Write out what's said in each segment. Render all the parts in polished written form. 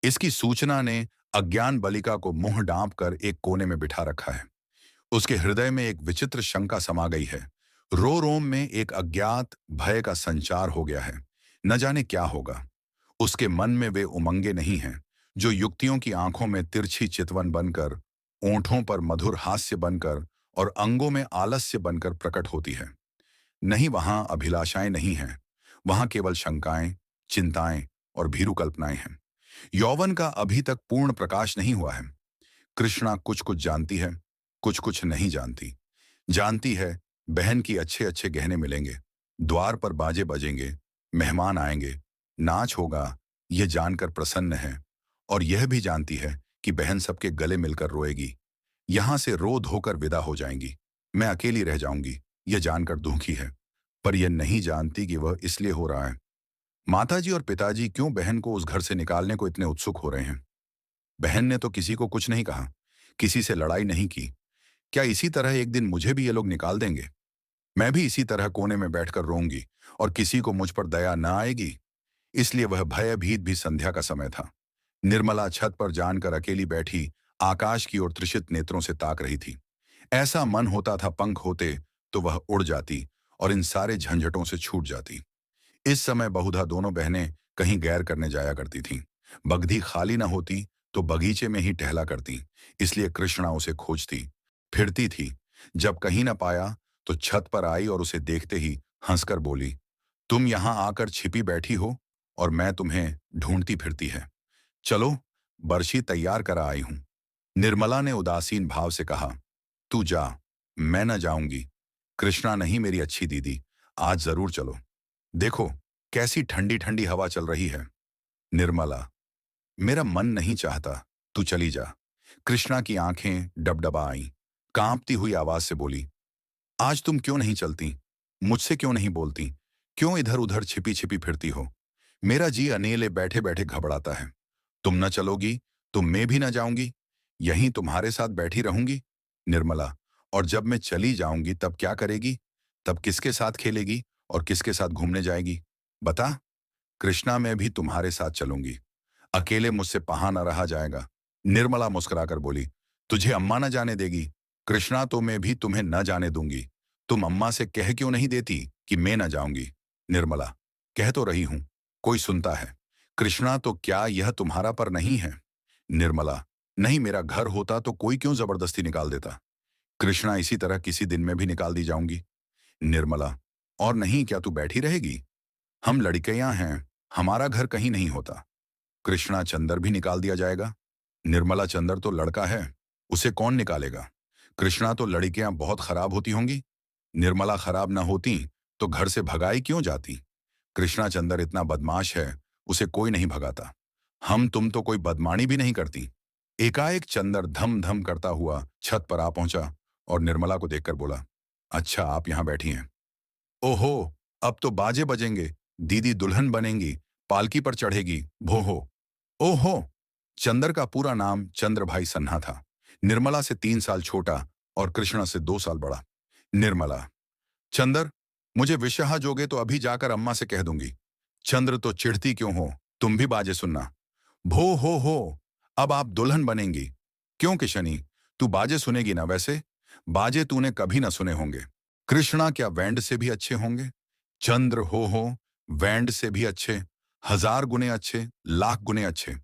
इसकी सूचना ने अज्ञान बालिका को मुंह डांप कर एक कोने में बिठा रखा है। उसके हृदय में एक विचित्र शंका समा गई है। रो रोम में एक अज्ञात भय का संचार हो गया है। न जाने क्या होगा। उसके मन में वे उमंगे नहीं हैं जो युक्तियों की आंखों में तिरछी चितवन बनकर, ओंठों पर मधुर हास्य बनकर और अंगों में आलस्य बनकर प्रकट होती है। नहीं, वहां अभिलाषाएं नहीं हैं। वहां केवल शंकाएं, चिंताएं और भीरू कल्पनाएं हैं। यौवन का अभी तक पूर्ण प्रकाश नहीं हुआ है। कृष्णा कुछ कुछ जानती है, कुछ कुछ नहीं जानती। जानती है बहन की अच्छे अच्छे गहने मिलेंगे, द्वार पर बाजे बजेंगे, मेहमान आएंगे, नाच होगा, यह जानकर प्रसन्न है। और यह भी जानती है कि बहन सबके गले मिलकर रोएगी, यहां से रो धोकर विदा हो जाएंगी। मैं अकेली रह जाऊंगी, यह जानकर दुखी है। पर यह नहीं जानती कि वह इसलिए हो रहा है। माताजी और पिताजी क्यों बहन को उस घर से निकालने को इतने उत्सुक हो रहे हैं? बहन ने तो किसी को कुछ नहीं कहा, किसी से लड़ाई नहीं की। क्या इसी तरह एक दिन मुझे भी ये लोग निकाल देंगे? मैं भी इसी तरह कोने में बैठकर रोऊंगी और किसी को मुझ पर दया न आएगी। इसलिए वह भयभीत भी संध्या का समय था। निर्मला छत पर जानकर अकेली बैठी आकाश की ओर त्रिषित नेत्रों से ताक रही थी। ऐसा मन होता था पंख होते तो वह उड़ जाती और इन सारे झंझटों से छूट जाती। इस समय बहुधा दोनों बहनें कहीं गैर करने जाया करती थीं। बगधी खाली न होती तो बगीचे में ही टहला करती। इसलिए कृष्णा उसे खोजती फिरती थी। जब कहीं न पाया तो छत पर आई और उसे देखते ही हंसकर बोली, तुम यहां आकर छिपी बैठी हो और मैं तुम्हें ढूंढती फिरती है। चलो, बरशी तैयार करा आई हूं। निर्मला ने उदासीन भाव से कहा, तू जा, मैं न जाऊंगी। कृष्णा नहीं मेरी अच्छी दीदी, आज जरूर चलो। देखो कैसी ठंडी ठंडी हवा चल रही है। निर्मला, मेरा मन नहीं चाहता, तू चली जा। कृष्णा की आंखें डबडबा आईं। कांपती हुई आवाज से बोली, आज तुम क्यों नहीं चलती? मुझसे क्यों नहीं बोलती? क्यों इधर उधर छिपी छिपी फिरती हो? मेरा जी अनेले बैठे बैठे घबराता है। तुम न चलोगी तो मैं भी न जाऊंगी, यहीं तुम्हारे साथ बैठी रहूंगी। निर्मला, और जब मैं चली जाऊंगी तब क्या करेगी? तब किसके साथ खेलेगी और किसके साथ घूमने जाएगी? बता। कृष्णा, मैं भी तुम्हारे साथ चलूंगी। अकेले मुझसे पहा न रहा जाएगा। निर्मला मुस्कुराकर बोली, तुझे अम्मा न जाने देगी? कृष्णा, तो मैं भी तुम्हें न जाने दूंगी। तुम अम्मा से कह क्यों नहीं देती कि मैं न जाऊंगी? निर्मला, कह तो रही हूं, कोई सुनता है। कृष्णा, तो क्या यह तुम्हारा पर नहीं है? निर्मला, नहीं, मेरा घर होता तो कोई क्यों जबरदस्ती निकाल देता? कृष्णा, इसी तरह किसी दिन में भी निकाल दी जाऊंगी। निर्मला, और नहीं, क्या तू बैठी रहेगी? हम लड़कियां हैं, हमारा घर कहीं नहीं होता। कृष्णा, चंदर भी निकाल दिया जाएगा? निर्मला, चंदर तो लड़का है, उसे कौन निकालेगा? कृष्णा, तो लड़कियां बहुत खराब होती होंगी। निर्मला, खराब ना होती तो घर से भगाई क्यों जाती? कृष्णा, चंदर इतना बदमाश है, उसे कोई नहीं भगाता। हम तुम तो कोई बदमानी भी नहीं करती। एकाएक चंदर धम धम करता हुआ छत पर आ पहुंचा और निर्मला को देखकर बोला, अच्छा आप यहां बैठी हैं। ओहो, अब तो बाजे बजेंगे, दीदी दुल्हन बनेंगी, पालकी पर चढ़ेगी, भोहो। ओहो। चंदर का पूरा नाम चंद्रभाई सन्हा था। निर्मला से 3 साल छोटा और कृष्णा से 2 साल बड़ा। निर्मला, चंदर, मुझे विशहा जोगे तो अभी जाकर अम्मा से कह दूंगी। चंद्र, तो चिढ़ती क्यों हो, तुम भी बाजे सुनना। भो हो, अब आप दुल्हन बनेंगी। क्यों किशनी, तू बाजे सुनेगी ना? वैसे बाजे तूने कभी ना सुने होंगे। कृष्णा, क्या बैंड से भी अच्छे होंगे? चंद्र, हो, बैंड से भी अच्छे, 1000 गुने अच्छे, लाख गुने अच्छे।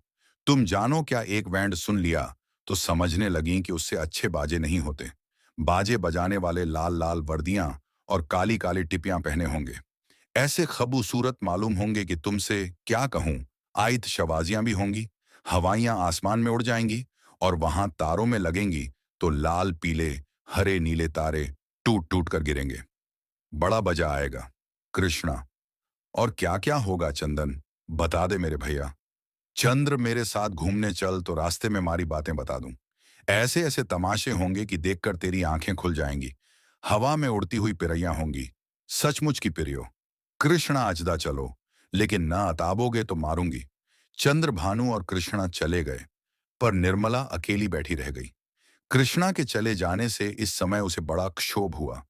तुम जानो क्या, एक बैंड सुन लिया तो समझने लगी कि उससे अच्छे बाजे नहीं होते। बाजे बजाने वाले लाल लाल वर्दियां और काली काली टिपियां पहने होंगे। ऐसे खबूसूरत मालूम होंगे कि तुमसे क्या कहूं। आयत शवाजियां भी होंगी, हवाइयां आसमान में उड़ जाएंगी और वहां तारों में लगेंगी तो लाल पीले हरे नीले तारे टूट टूट कर गिरेंगे। बड़ा बजा आएगा। कृष्णा, और क्या क्या होगा चंदन, बता दे मेरे भैया। चंद्र, मेरे साथ घूमने चल तो रास्ते में मारी बातें बता दूं। ऐसे ऐसे तमाशे होंगे कि देखकर तेरी आंखें खुल जाएंगी। हवा में उड़ती हुई पिरैयां होंगी, सचमुच की पिरियो। कृष्णा, अजदा चलो, लेकिन ना अताबोगे तो मारूंगी। चंद्र, भानु और कृष्णा चले गए, पर निर्मला अकेली बैठी रह गई। कृष्णा के चले जाने से इस समय उसे बड़ा क्षोभ हुआ।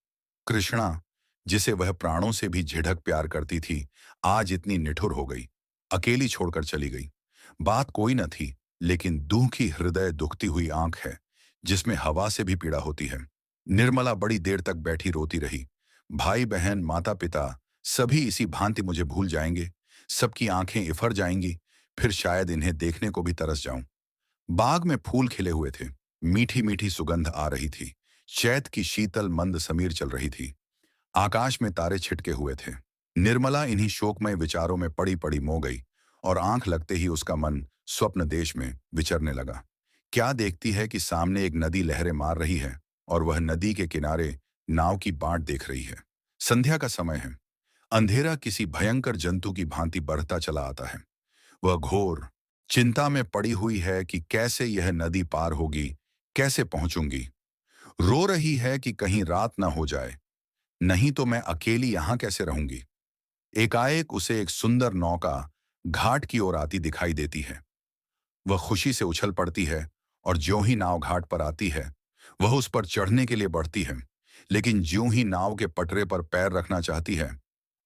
कृष्णा, जिसे वह प्राणों से भी झिझक प्यार करती थी, आज इतनी निठुर हो गई, अकेली छोड़कर चली गई। बात कोई न थी, लेकिन दुखी हृदय दुखती हुई आंख है, जिसमें हवा से भी पीड़ा होती है। निर्मला बड़ी देर तक बैठी रोती रही। भाई बहन माता पिता सभी इसी भांति मुझे भूल जाएंगे, सबकी आंखें इफर जाएंगी, फिर शायद इन्हें देखने को भी तरस जाऊं। बाग में फूल खिले हुए थे, मीठी मीठी सुगंध आ रही थी, चैत की शीतल मंद समीर चल रही थी, आकाश में तारे छिटके हुए थे। निर्मला इन्हीं शोकमय विचारों में पड़ी पड़ी मो गई और आंख लगते ही उसका मन स्वप्न देश में विचरने लगा। क्या देखती है कि सामने एक नदी लहरें मार रही है और वह नदी के किनारे नाव की बाट देख रही है। संध्या का समय है। अंधेरा किसी भयंकर जंतु की भांति बढ़ता चला आता है। वह घोर चिंता में पड़ी हुई है कि कैसे यह नदी पार होगी, कैसे पहुंचूंगी। रो रही है कि कहीं रात ना हो जाए, नहीं तो मैं अकेली यहां कैसे रहूंगी। एकाएक उसे एक सुंदर नौका घाट की ओर आती दिखाई देती है। वह खुशी से उछल पड़ती है और ज्यों ही नाव घाट पर आती है, वह उस पर चढ़ने के लिए बढ़ती है, लेकिन ज्यों ही नाव के पटरे पर पैर रखना चाहती है,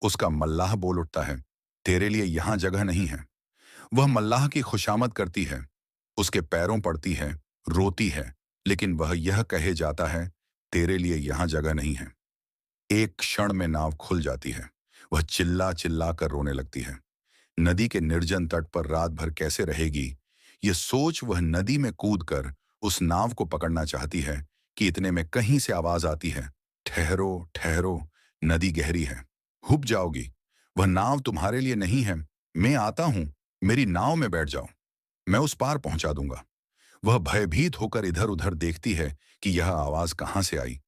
उसका मल्लाह बोल उठता है, तेरे लिए यहां जगह नहीं है। वह मल्लाह की खुशामद करती है, उसके पैरों पड़ती है, रोती है, लेकिन वह यह कहे जाता है, तेरे लिए यहां जगह नहीं है। एक क्षण में नाव खुल जाती है। वह चिल्ला चिल्ला कर रोने लगती है। नदी के निर्जन तट पर रात भर कैसे रहेगी, ये सोच वह नदी में कूदकर उस नाव को पकड़ना चाहती है कि इतने में कहीं से आवाज आती है, ठहरो ठहरो, नदी गहरी है, हुब जाओगी। वह नाव तुम्हारे लिए नहीं है, मैं आता हूं, मेरी नाव में बैठ जाओ, मैं उस पार पहुंचा दूंगा। वह भयभीत होकर इधर उधर देखती है कि यह आवाज कहां से आई।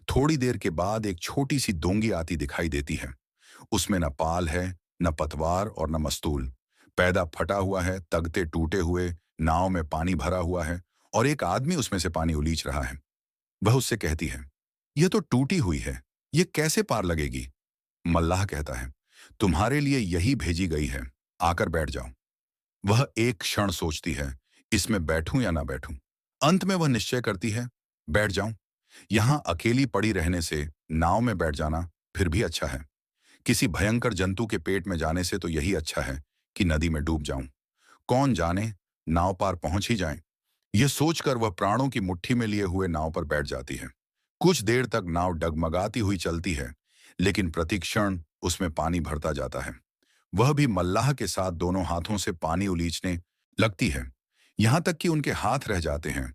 थोड़ी देर के बाद एक छोटी सी डोंगी आती दिखाई देती है। उसमें न पाल है, न पतवार और न मस्तूल। पैदा फटा हुआ है, तगते टूटे हुए, नाव में पानी भरा हुआ है और एक आदमी उसमें से पानी उलीच रहा है। वह उससे कहती है, यह तो टूटी हुई है, यह कैसे पार लगेगी। मल्लाह कहता है, तुम्हारे लिए यही भेजी गई है, आकर बैठ जाओ। वह एक क्षण सोचती है, इसमें बैठूं या ना बैठूं। अंत में वह निश्चय करती है, बैठ जाऊं। यहां अकेली पड़ी रहने से नाव में बैठ जाना फिर भी अच्छा है। किसी भयंकर जंतु के पेट में जाने से तो यही अच्छा है कि नदी में डूब जाऊं। कौन जाने, नाव पार पहुंच ही जाए। यह सोचकर वह प्राणों की मुट्ठी में लिए हुए नाव पर बैठ जाती है। कुछ देर तक नाव डगमगाती हुई चलती है, लेकिन प्रतिक्षण उसमें पानी भरता जाता है। वह भी मल्लाह के साथ दोनों हाथों से पानी उलीचने लगती है, यहां तक कि उनके हाथ रह जाते हैं,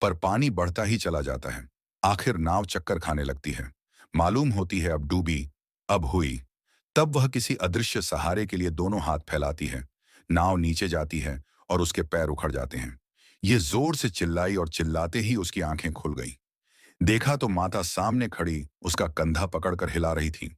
पर पानी बढ़ता ही चला जाता है। आखिर नाव चक्कर खाने लगती है। मालूम होती है अब डूबी, अब हुई। तब वह किसी अदृश्य सहारे के लिए दोनों हाथ फैलाती है। नाव नीचे जाती है और उसके पैर उखड़ जाते हैं। ये जोर से चिल्लाई और चिल्लाते ही उसकी आंखें खुल गई। देखा तो माता सामने खड़ी उसका कंधा पकड़कर हिला रही थी।